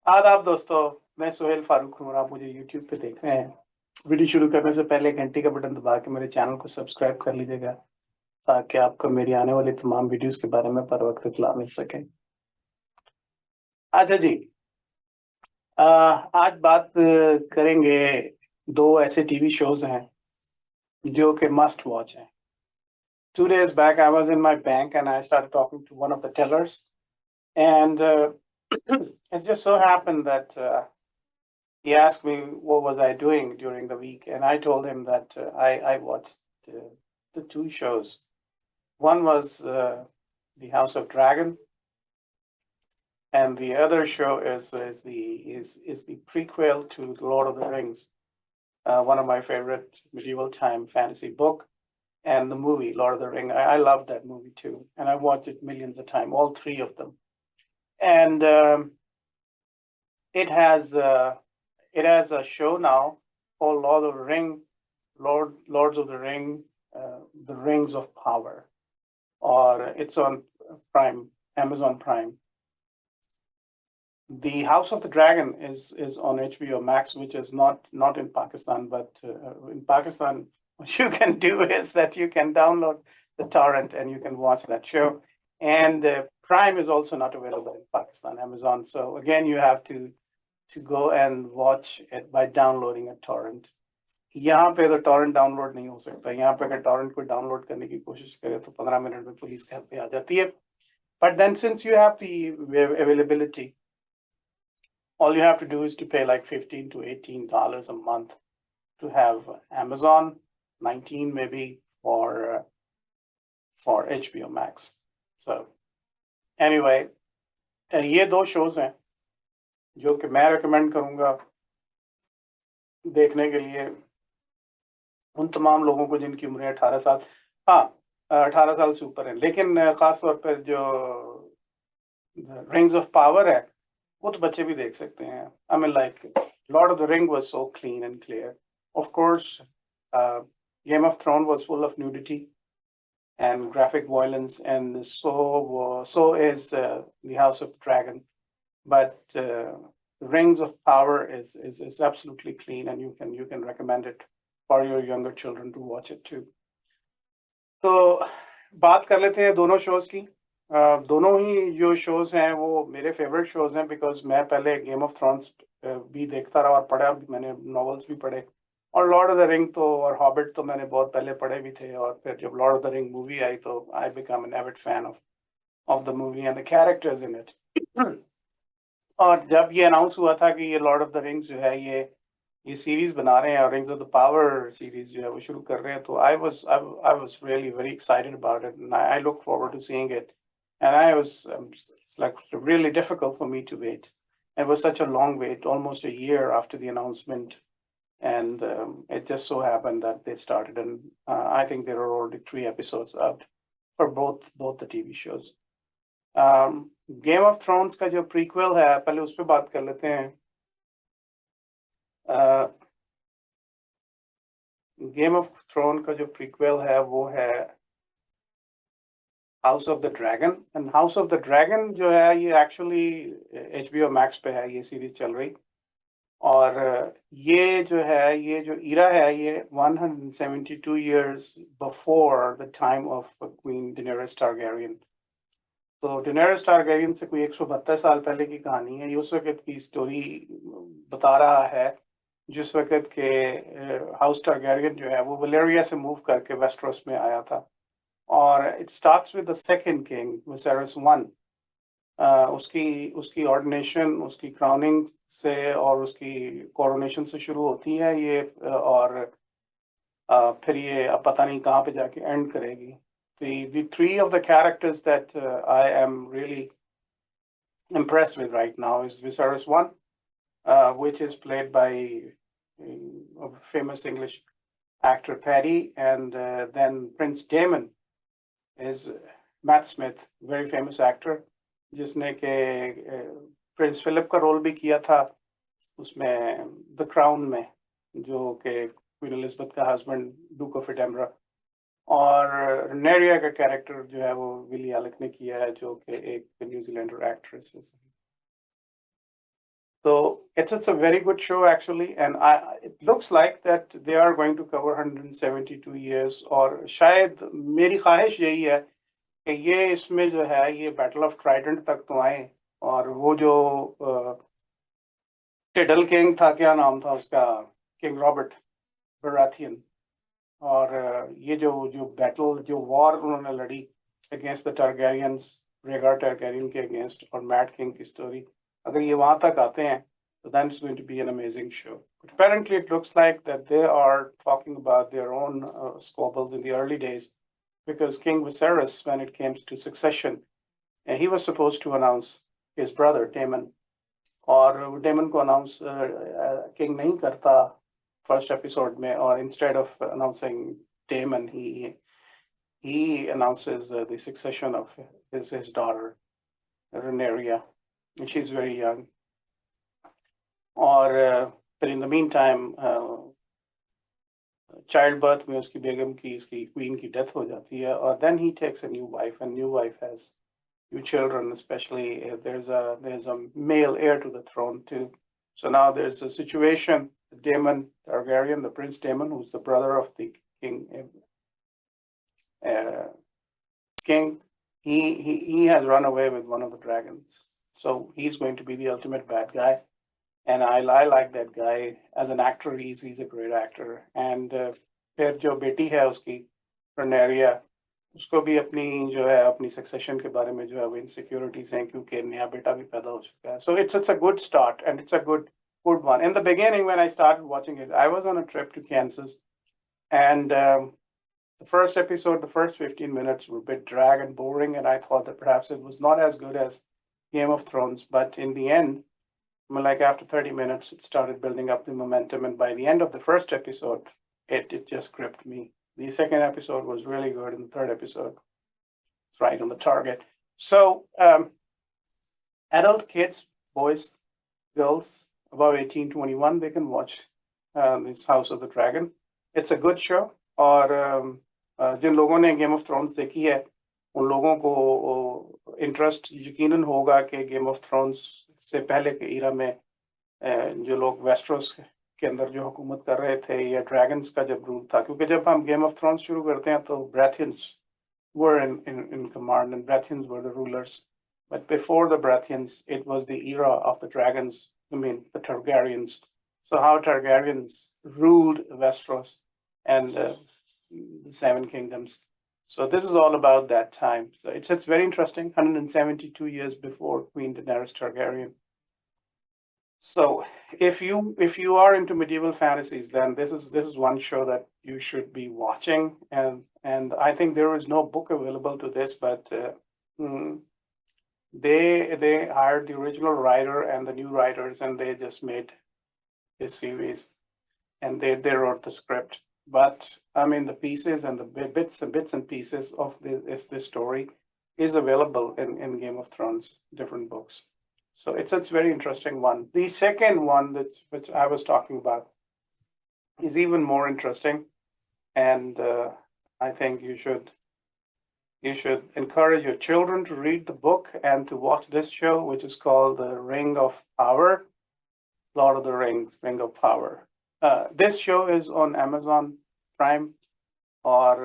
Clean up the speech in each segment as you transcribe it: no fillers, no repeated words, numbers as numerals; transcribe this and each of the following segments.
आदाब दोस्तों, मैं सुहेल फारूक हूँ और आप मुझे यूट्यूब पे देख रहे हैं। वीडियो शुरू करने से पहले घंटी का बटन दबा के मेरे चैनल को सब्सक्राइब कर लीजिएगा ताकि आपको मेरी आने वाली तमाम वीडियोस के बारे में बर वक्त इत्तला मिल सके। अच्छा जी, आज बात करेंगे दो ऐसे टीवी शोज हैं जो कि मस्ट वॉच हैं। 2 days back I was in my bank and I started talking to one of the tellers and it just so happened that he asked me what was I doing during the week, and I told him that I watched the two shows. One was The House of Dragon, and the other show is the prequel to The Lord of the Rings, one of my favorite medieval time fantasy book, and the movie Lord of the Ring. I love that movie too, and I watched it millions of times, all three of them. And it has uh, it has a show now called Lords of the Ring, The Rings of Power, or it's on Prime, Amazon Prime. The House of the Dragon is on HBO Max, which is not in Pakistan, but in Pakistan, what you can do is that you can download the torrent and you can watch that show. And Prime is also not available in Pakistan, Amazon. So again, you have to go and watch it by downloading a torrent. यहाँ पे तो torrent download नहीं हो सकता। यहाँ पे अगर torrent को डाउनलोड करने की कोशिश करें तो 15 मिनट में पुलिस घर पे आ जाती है। But then since you have the availability, all you have to do is to pay like $15 to $18 a month to have Amazon, 19 maybe for HBO Max. So anyway, ये दो shows हैं जो कि मैं recommend करूँगा देखने के लिए उन तमाम लोगों को जिनकी उम्र 18 साल, हाँ, 18 साल से ऊपर है। लेकिन खास तौर पर जो रिंग्स ऑफ पावर है वो तो बच्चे भी देख सकते हैं। I mean like Lord of the Ring was so clean and clear. Of course Game of Throne was full of nudity and graphic violence, and so is the House of the Dragon. But Rings of Power is absolutely clean, and you can recommend it for your younger children to watch it too. तो बात कर लेते हैं दोनों shows की। दोनों ही जो shows हैं वो मेरे फेवरेट शोज हैं, बिकॉज मैं पहले गेम ऑफ थ्रोन्स भी देखता रहा और पढ़ा भी, मैंने नॉवेल्स भी पढ़े, और लॉर्ड ऑफ द रिंग तो और हॉबिट तो मैंने बहुत पहले पढ़े भी थे, और फिर जब lord of the ring movie आई तो I become an avid fan of the movie and the characters in it. और जब ये अनाउंस हुआ था कि ये लॉर्ड ऑफ द रिंग्स जो है ये सीरीज बना रहे हैं और rings of the power series जो है वो शुरू कर रहे हैं, तो I was really very excited about it, and I look forward to seeing it. And it's like really difficult for me to wait. It was such a long wait, almost a year after the announcement, and it just so happened that they started, and I think there are already 3 episodes out for both the TV shows. Game of thrones का जो prequel है, पहले उस पर बात कर लेते हैं। गेम ऑफ थ्रोन का जो प्रीक्वल है वो है house of the dragon. And house of the dragon जो है ये एक्चुअली HBO मैक्स पे है, ये सीरीज चल रही। और ये जो है, ये जो इरा है, ये 172 years before the time of queen Daenerys Targaryen. तो डेनेरिस टारगेरियन से कोई 172 साल पहले की कहानी है। ये उस वक्त की स्टोरी बता रहा है जिस वक्त के हाउस टारगेरियन जो है वो वलेरिया से मूव करके वेस्टरोस में आया था। और it starts with the second king Viserys one. उसकी ऑर्डिनेशन, उसकी क्राउनिंग से और उसकी कोरोनेशन से शुरू होती है ये, और फिर ये अब पता नहीं कहाँ पे जाके एंड करेगी। The three of the characters that I am really impressed with right now is Viserys One, which is played by a famous English actor Paddy, and then Prince Damon is Matt Smith, very famous actor, जिसने के Prince Philip का role भी किया था उसमें the crown में, जो कि क्वीन एलिजाबेथ का हस्बैंड डूक ऑफ एडमरा। और नेरिया का कैरेक्टर जो है वो विली एलेक ने किया है, जो कि एक न्यूजीलैंडर एक्ट्रेस है। So it's a very good show actually, and it looks like that they are going to cover 172 years. और शायद मेरी ख्वाहिश यही है कि ये इसमें जो है ये बैटल ऑफ ट्राइडेंट तक तो आए, और वो जो टिडल किंग था, क्या नाम था उसका, किंग रॉबर्ट बराथियन, और ये जो जो बैटल जो वॉर उन्होंने लड़ी अगेंस्ट द टारगेरियंस, रेगार टारगेरियन के अगेंस्ट, और मैट किंग की स्टोरी, अगर ये वहां तक आते हैं, so then it's going to be an amazing show. But apparently, it looks like that they are talking about their own squabbles in the early days, because King Viserys, when it came to succession, and he was supposed to announce his brother Daemon, और Daemon को announce king नहीं करता first episode में, और instead of announcing Daemon he announces the succession of his daughter Rhaenyra, and she's very young. और but in the meantime child birth में उसकी बेगम की, इसकी क्वीन की डेथ हो जाती है, और then he takes a new wife, and new wife has few children, especially there's a male heir to the throne too. So now there's a situation, Daemon Targaryen, the Prince Daemon, who's the brother of the king, he has run away with one of the dragons. So he's going to be the ultimate bad guy. And I like that guy as an actor. He's a great actor. And फिर जो बेटी है उसकी Rhaenyra, उसको भी अपनी जो है अपनी सक्सेशन के बारे में जो है वो इनसिक्योरिटीज हैं, क्योंकि नया बेटा भी पैदा हो चुका है. So it's a good start, and it's a good one. In the beginning, when I started watching it, I was on a trip to Kansas, and the first episode, the first 15 minutes were a bit drag and boring, and I thought that perhaps it was not as good as Game of Thrones. But in the end, like after 30 minutes, it started building up the momentum, and by the end of the first episode, it just gripped me. The second episode was really good, and the third episode was right on the target. So, adult kids, boys, girls, above 18, 21, they can watch this House of the Dragon. It's a good show. और जिन लोगों ने game of thrones देखी है, उन लोगों को interest यकीनन होगा कि गेम ऑफ थ्रोन्स से पहले के इरा में जो लोग वेस्ट्रोस के अंदर जो हुकूमत कर रहे थे, या ड्रैगन्स का जब रूल था, क्योंकि जब हम गेम ऑफ थ्रोन्स शुरू करते हैं तो Baratheons were in command, and Baratheons were the rulers. But before the Baratheons, it was the era of the dragons, I mean the Targaryens. So how Targaryens ruled Westeros and the Seven Kingdoms. So this is all about that time. So it's very interesting. 172 years before Queen Daenerys Targaryen. So if you are into medieval fantasies, then this is one show that you should be watching. And I think there is no book available to this, but they hired the original writer and the new writers, and they just made this series, and they wrote the script. But I mean, the pieces and the bits and pieces of this story is available in Game of Thrones, different books. So it's a very interesting one. The second one which I was talking about is even more interesting, and I think you should encourage your children to read the book and to watch this show, which is called The Ring of Power, Lord of the Rings, Ring of Power. This show is on Amazon Prime, और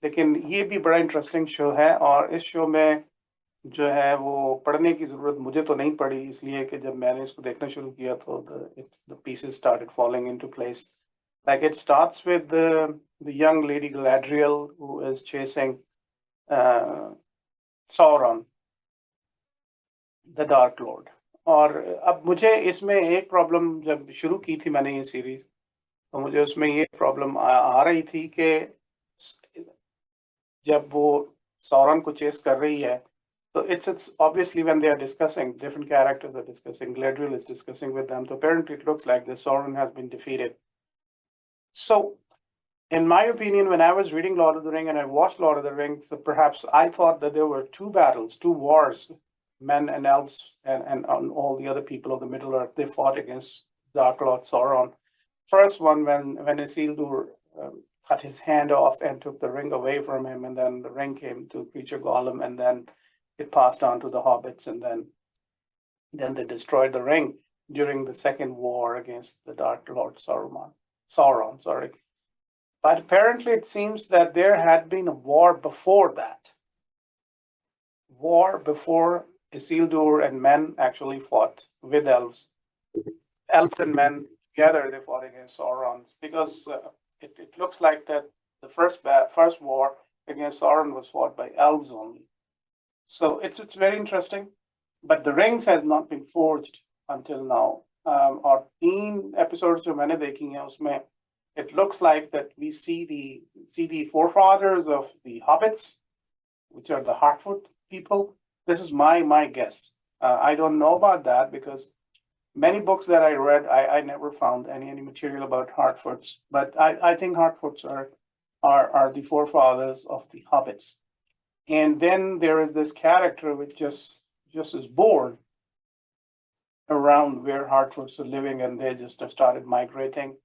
लेकिन ये भी बड़ा interesting show है, और इस show में जो है वो पढ़ने की जरूरत मुझे तो नहीं पड़ी, इसलिए कि जब मैंने इसको देखना शुरू किया तो the pieces started falling into place. Like it starts with the young lady Galadriel, who is chasing Sauron, the Dark Lord. और अब मुझे इसमें एक प्रॉब्लम, जब शुरू की थी मैंने ये सीरीज, तो मुझे उसमें ये प्रॉब्लम आ रही थी कि जब वो सौरन को चेस कर रही है, so it's obviously when they are discussing, different characters are discussing, Galadriel is discussing with them, so apparently it looks like the Sauron has been defeated. So in my opinion, when I was reading Lord of the Ring and I watched Lord of the Rings, so perhaps I thought that there were two battles, two wars, men and elves and all the other people of the Middle Earth. They fought against Dark Lord Sauron. First one, when Isildur cut his hand off and took the ring away from him, and then the ring came to creature Gollum, and then it passed on to the hobbits, and then they destroyed the ring. during the second war against the Dark Lord Sauron, sorry. But apparently it seems that there had been a war before that. War before Isildur and men actually fought with elves. Elves and men together, they fought against Sauron because it looks like that the first war against Sauron was fought by elves only. So it's very interesting, but the rings has not been forged until now. और 3 episodes जो मैंने देखी हैं उसमें it looks like that we see the forefathers of the hobbits, which are the Hartfoot people. This is my guess. I don't know about that because many books that I read, I never found any material about Hartfoots, but I think Hartfoots are the forefathers of the hobbits. And then there is this character which just is bored around where Hartfoots are living, and they just have started migrating.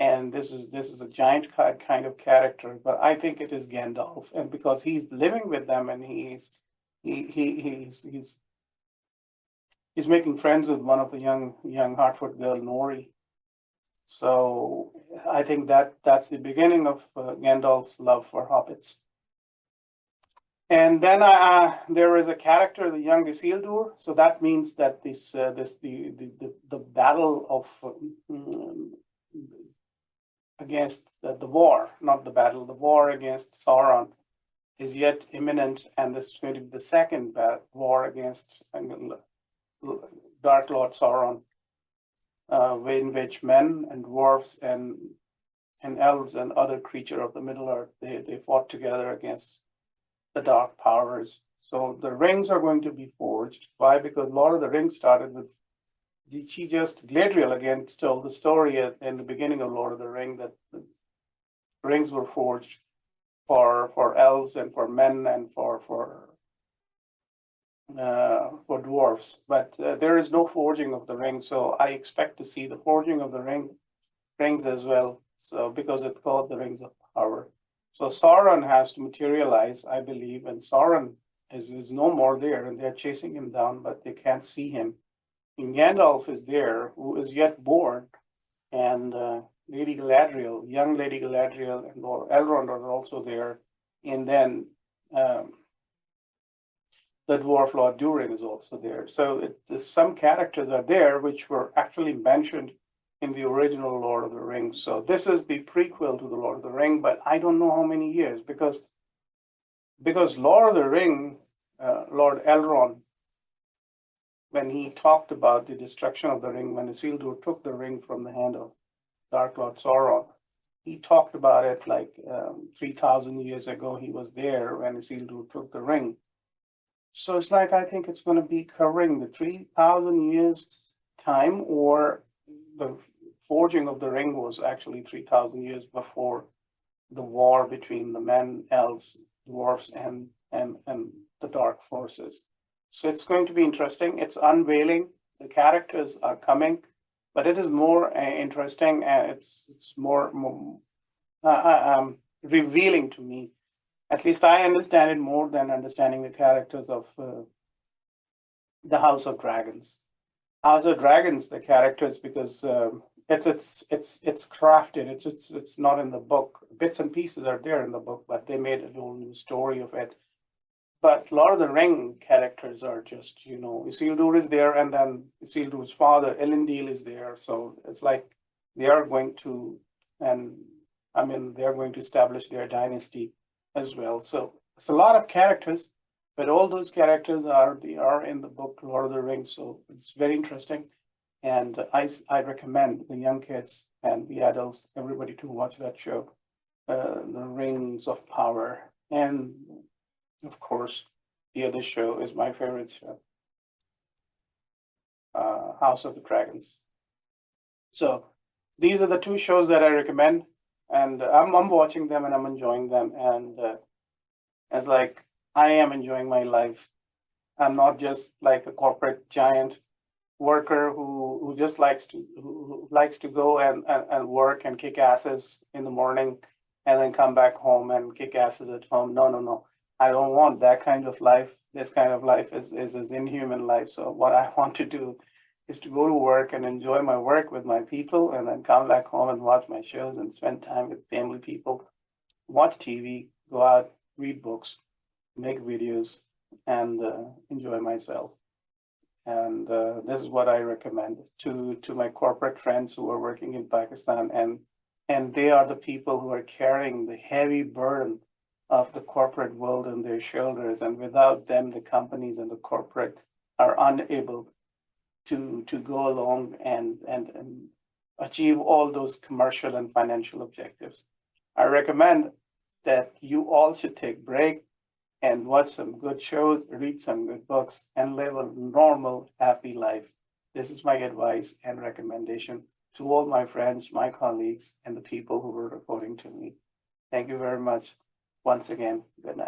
And this is a giant kind of character, but I think it is Gandalf, and because he's living with them and he's making friends with one of the young Hartfoot girl, Nori. So I think that's the beginning of Gandalf's love for hobbits. And then there is a character, the young Isildur. So that means that the battle of against the war, not the battle, the war against Sauron is yet imminent, and this is going to be the second war against Dark Lord Sauron, in which men and dwarves and elves and other creature of the Middle Earth, they fought together against the dark powers. So the rings are going to be forged. Why? Because Lord of the Rings started with Galadriel again told the story in the beginning of Lord of the Ring that the rings were forged for elves and for men and for dwarves. But there is no forging of the ring, so I expect to see the forging of the rings as well. So because it's called the Rings of Power. So Sauron has to materialize, I believe, and Sauron is no more there, and they're chasing him down, but they can't see him. And Gandalf is there, who is yet born, and Lady Galadriel, young Lady Galadriel, and Elrond are also there, and then the dwarf Lord Durin is also there. So some characters are there which were actually mentioned in the original Lord of the Rings. So this is the prequel to the Lord of the Ring, but I don't know how many years because Lord of the Ring, Lord Elrond, when he talked about the destruction of the ring, when Isildur took the ring from the hand of Dark Lord Sauron, he talked about it like 3,000 years ago. He was there when Isildur took the ring. So it's like, I think it's going to be covering the 3,000 years time, or the forging of the ring was actually 3,000 years before the war between the men, elves, dwarfs, and the dark forces. So it's going to be interesting. It's unveiling. The characters are coming, but it is more interesting, and it's more revealing to me. At least I understand it more than understanding the characters of the House of Dragons. House of Dragons, the characters, because it's crafted. It's not in the book. Bits and pieces are there in the book, but they made a whole new story of it. But Lord of the Ring characters are just, Isildur is there, and then Isildur's father, Elendil, is there. So it's like they are going to, they're going to establish their dynasty as well. So it's a lot of characters, but all those characters are in the book Lord of the Rings. So it's very interesting. And I recommend the young kids and the adults, everybody, to watch that show, The Rings of Power. And of course, the other show is my favorite show, House of the Dragons. So these are the 2 shows that I recommend, and I'm watching them and I'm enjoying them. And it's like I am enjoying my life. I'm not just like a corporate giant worker who just likes to go and work and kick asses in the morning and then come back home and kick asses at home. No. I don't want that kind of life. This kind of life is inhuman life. So what I want to do is to go to work and enjoy my work with my people and then come back home and watch my shows and spend time with family people, watch TV, go out, read books, make videos, and enjoy myself. And this is what I recommend to my corporate friends who are working in Pakistan, and they are the people who are carrying the heavy burden of the corporate world on their shoulders. And without them, the companies and the corporate are unable to go along and achieve all those commercial and financial objectives. I recommend that you all should take break and watch some good shows, read some good books, and live a normal, happy life. This is my advice and recommendation to all my friends, my colleagues, and the people who were reporting to me. Thank you very much. Once again, good night.